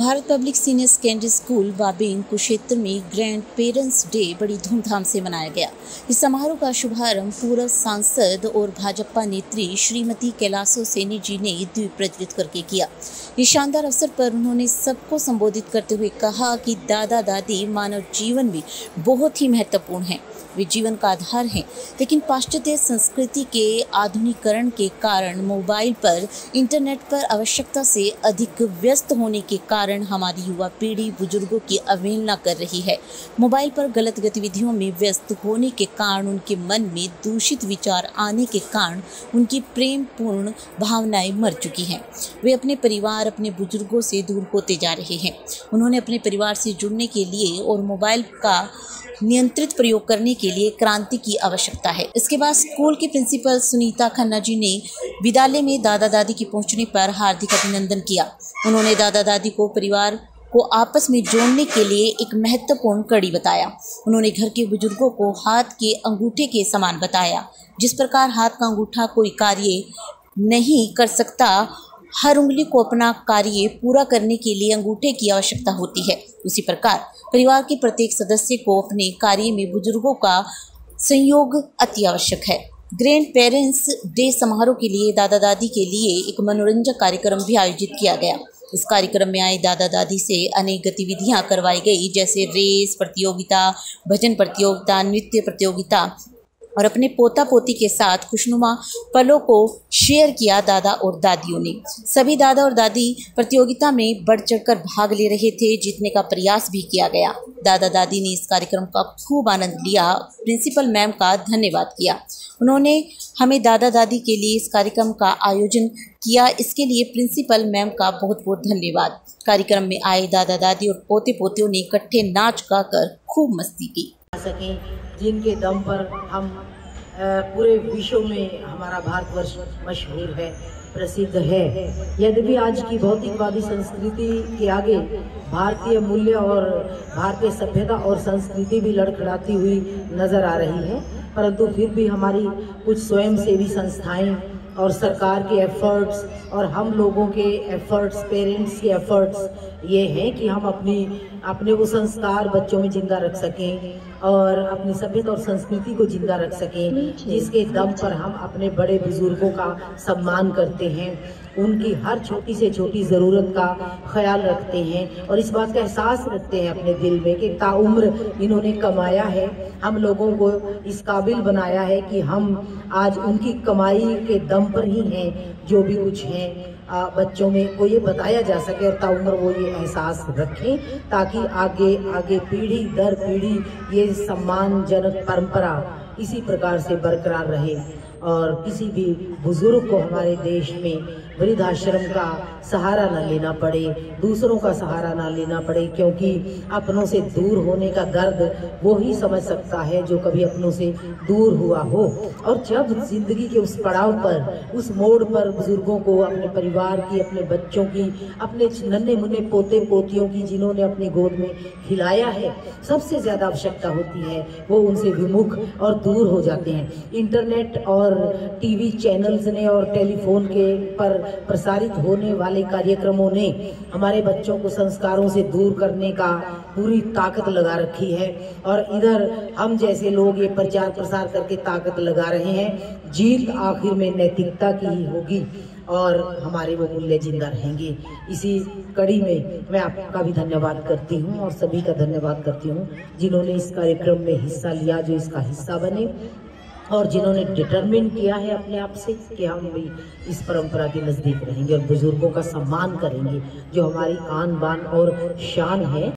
Bharat public senior secondary school Baben Kurukshetra में grand parents day बड़ी धूमधाम से मनाया गया। इस समारोह का शुभारंभ पूर्व सांसद और भाजपा नेत्री श्रीमती कैलाशो सैनी जी ने दीप प्रज्वलित करके किया। इस शानदार अवसर पर उन्होंने सबको संबोधित करते हुए कहा कि दादा दादी मानव जीवन में बहुत ही महत्वपूर्ण हैं। वे जीवन का आधार हैं, लेकिन पाश्चात्य संस्कृति के आधुनिकीकरण के कारण मोबाइल पर, इंटरनेट पर आवश्यकता से अधिक व्यस्त होने के कारण हमारी युवा पीढ़ी बुजुर्गों की अवहेलना कर रही है। मोबाइल पर गलत गतिविधियों में व्यस्त होने के कारण उनके मन में दूषित विचार आने के कारण उनकी प्रेम पूर्ण भावनाएं मर चुकी हैं। वे अपने परिवार, अपने बुजुर्गों से दूर होते जा रहे हैं। उन्होंने अपने परिवार से जुड़ने के लिए और मोबाइल का नियंत्रित प्रयोग करने के लिए क्रांति की आवश्यकता है। इसके बाद स्कूल की प्रिंसिपल सुनीता खन्ना जी ने विद्यालय में दादा दादी के पहुंचने पर हार्दिक अभिनंदन किया। उन्होंने दादा दादी को परिवार को आपस में जोड़ने के लिए एक महत्वपूर्ण कड़ी बताया। उन्होंने घर के बुजुर्गों को हाथ के अंगूठे के समान बताया। जिस प्रकार हाथ का अंगूठा कोई कार्य नहीं कर सकता, हर उंगली को अपना कार्य पूरा करने के लिए अंगूठे की आवश्यकता होती है, उसी प्रकार परिवार के प्रत्येक सदस्य को अपने कार्य में बुजुर्गों का सहयोग अति आवश्यक है। ग्रैंड पेरेंट्स डे समारोह के लिए दादा दादी के लिए एक मनोरंजक कार्यक्रम भी आयोजित किया गया। इस कार्यक्रम में आए दादा दादी से अनेक गतिविधियां करवाई गई, जैसे रेस प्रतियोगिता, भजन प्रतियोगिता, नृत्य प्रतियोगिता और अपने पोता पोती के साथ खुशनुमा पलों को शेयर किया दादा और दादियों ने। सभी दादा और दादी प्रतियोगिता में बढ़ चढ़कर भाग ले रहे थे, जीतने का प्रयास भी किया गया। दादा दादी ने इस कार्यक्रम का खूब आनंद लिया। प्रिंसिपल मैम का धन्यवाद किया। उन्होंने हमें दादा दादी के लिए इस कार्यक्रम का आयोजन किया, इसके लिए प्रिंसिपल मैम का बहुत बहुत धन्यवाद। कार्यक्रम में आए दादा दादी और पोते पोतियों ने इकट्ठे नाच गाकर खूब मस्ती की। जिनके दम पर हम पूरे विश्व में हमारा भारतवर्ष मशहूर है, प्रसिद्ध है। यद्यपि आज की भौतिकवादी संस्कृति के आगे भारतीय मूल्य और भारतीय सभ्यता और संस्कृति भी लड़खड़ाती हुई नजर आ रही है, परंतु फिर भी हमारी कुछ स्वयंसेवी संस्थाएं और सरकार के एफर्ट्स और हम लोगों के एफर्ट्स, पेरेंट्स के एफर्ट्स ये हैं कि हम अपने वो संस्कार बच्चों में जिंदा रख सकें और अपनी सभ्यता और संस्कृति को जिंदा रख सकें, जिसके दम पर हम अपने बड़े बुजुर्गों का सम्मान करते हैं, उनकी हर छोटी से छोटी ज़रूरत का ख्याल रखते हैं और इस बात का एहसास रखते हैं अपने दिल में कि ताउम्र इन्होंने कमाया है, हम लोगों को इस काबिल बनाया है कि हम आज उनकी कमाई के दम पर ही हैं जो भी कुछ हैं। बच्चों में को ये बताया जा सके और ताउम्र वो ये एहसास रखें, ताकि आगे आगे पीढ़ी दर पीढ़ी ये सम्मानजनक परंपरा इसी प्रकार से बरकरार रहे और किसी भी बुजुर्ग को हमारे देश में वृद्धाश्रम का सहारा न लेना पड़े, दूसरों का सहारा ना लेना पड़े, क्योंकि अपनों से दूर होने का दर्द वो ही समझ सकता है जो कभी अपनों से दूर हुआ हो। और जब जिंदगी के उस पड़ाव पर, उस मोड़ पर बुजुर्गों को अपने परिवार की, अपने बच्चों की, अपने नन्हे मुन्ने पोते पोतियों की जिन्होंने अपनी गोद में खिलाया है, सबसे ज्यादा आवश्यकता होती है, वो उनसे विमुख और दूर हो जाते हैं। इंटरनेट और टीवी चैनल्स ने और टेलीफोन के पर प्रसारित होने वाले कार्यक्रमों ने हमारे बच्चों को संस्कारों से दूर करने का पूरी ताकत लगा रखी है और इधर हम जैसे लोग ये प्रचार प्रसार करके ताकत लगा रहे हैं। जीत आखिर में नैतिकता की ही होगी और हमारे वो मूल्य जिंदा रहेंगे। इसी कड़ी में मैं आपका भी धन्यवाद करती हूँ और सभी का धन्यवाद करती हूँ जिन्होंने इस कार्यक्रम में हिस्सा लिया, जो इसका हिस्सा बने और जिन्होंने डिटरमिन किया है अपने आप से कि हम भी इस परंपरा के नज़दीक रहेंगे और बुजुर्गों का सम्मान करेंगे, जो हमारी आन बान और शान है।